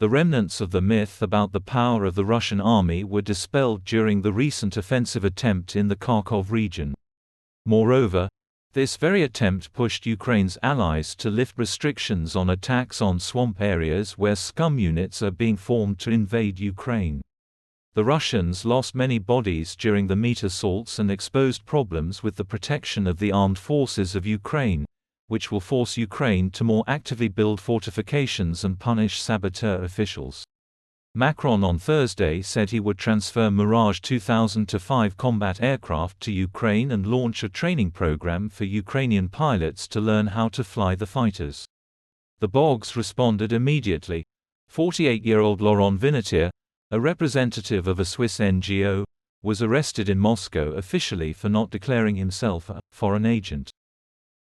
The remnants of the myth about the power of the Russian army were dispelled during the recent offensive attempt in the Kharkov region. Moreover, this very attempt pushed Ukraine's allies to lift restrictions on attacks on swamp areas where scum units are being formed to invade Ukraine. The Russians lost many bodies during the meat assaults and exposed problems with the protection of the armed forces of Ukraine, which will force Ukraine to more actively build fortifications and punish saboteur officials. Macron on Thursday said he would transfer Mirage 2005 combat aircraft to Ukraine and launch a training program for Ukrainian pilots to learn how to fly the fighters. The Bogs responded immediately. 48-year-old Laurent Vinatier, a representative of a Swiss NGO, was arrested in Moscow officially for not declaring himself a foreign agent.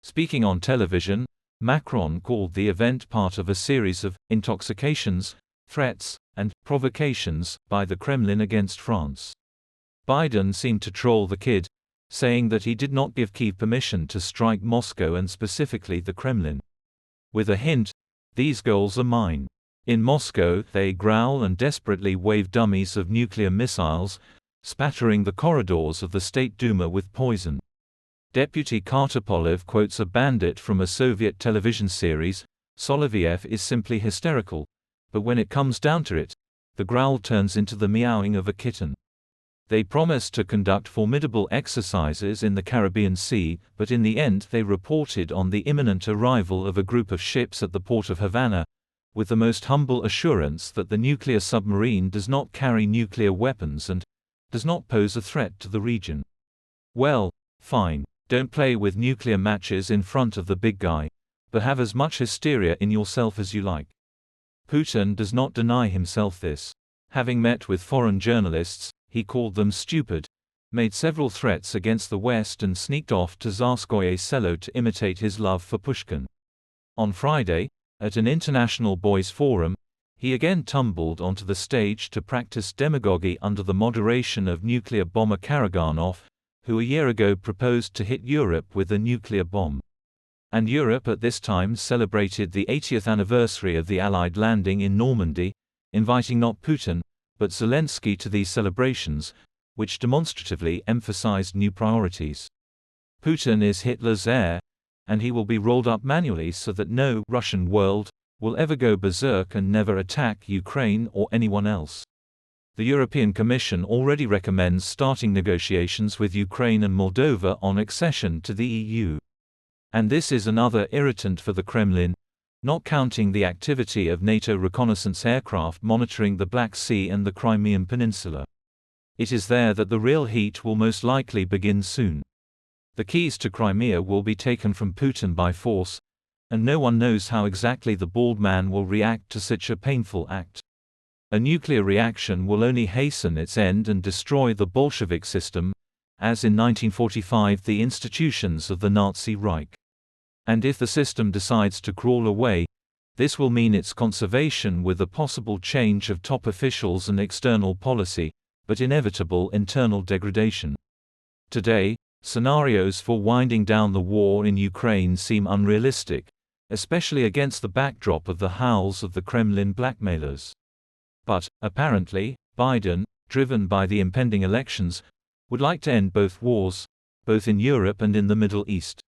Speaking on television, Macron called the event part of a series of intoxications, threats, and provocations by the Kremlin against France. Biden seemed to troll the kid, saying that he did not give Kyiv permission to strike Moscow and specifically the Kremlin. With a hint, "These girls are mine." In Moscow, they growl and desperately wave dummies of nuclear missiles, spattering the corridors of the State Duma with poison. Deputy Karta quotes a bandit from a Soviet television series, "Soloviev is simply hysterical, but when it comes down to it, the growl turns into the meowing of a kitten." They promised to conduct formidable exercises in the Caribbean Sea, but in the end they reported on the imminent arrival of a group of ships at the port of Havana, with the most humble assurance that the nuclear submarine does not carry nuclear weapons and does not pose a threat to the region. Well, fine. Don't play with nuclear matches in front of the big guy, but have as much hysteria in yourself as you like. Putin does not deny himself this. Having met with foreign journalists, he called them stupid, made several threats against the West and sneaked off to Tsarskoye Selo to imitate his love for Pushkin. On Friday, at an international boys' forum, he again tumbled onto the stage to practice demagogy under the moderation of nuclear bomber Karaganov, who a year ago proposed to hit Europe with a nuclear bomb. And Europe at this time celebrated the 80th anniversary of the Allied landing in Normandy, inviting not Putin, but Zelensky to these celebrations, which demonstratively emphasized new priorities. Putin is Hitler's heir, and he will be rolled up manually so that no Russian world will ever go berserk and never attack Ukraine or anyone else. The European Commission already recommends starting negotiations with Ukraine and Moldova on accession to the EU. And this is another irritant for the Kremlin, not counting the activity of NATO reconnaissance aircraft monitoring the Black Sea and the Crimean Peninsula. It is there that the real heat will most likely begin soon. The keys to Crimea will be taken from Putin by force, and no one knows how exactly the bald man will react to such a painful act. A nuclear reaction will only hasten its end and destroy the Bolshevik system, as in 1945 the institutions of the Nazi Reich. And if the system decides to crawl away, this will mean its conservation with a possible change of top officials and external policy, but inevitable internal degradation. Today, scenarios for winding down the war in Ukraine seem unrealistic, especially against the backdrop of the howls of the Kremlin blackmailers. But, apparently, Biden, driven by the impending elections, would like to end both wars, both in Europe and in the Middle East.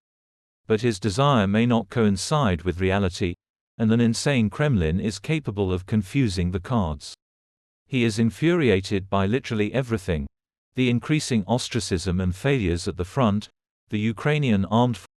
But his desire may not coincide with reality, and an insane Kremlin is capable of confusing the cards. He is infuriated by literally everything: the increasing ostracism and failures at the front, the Ukrainian armed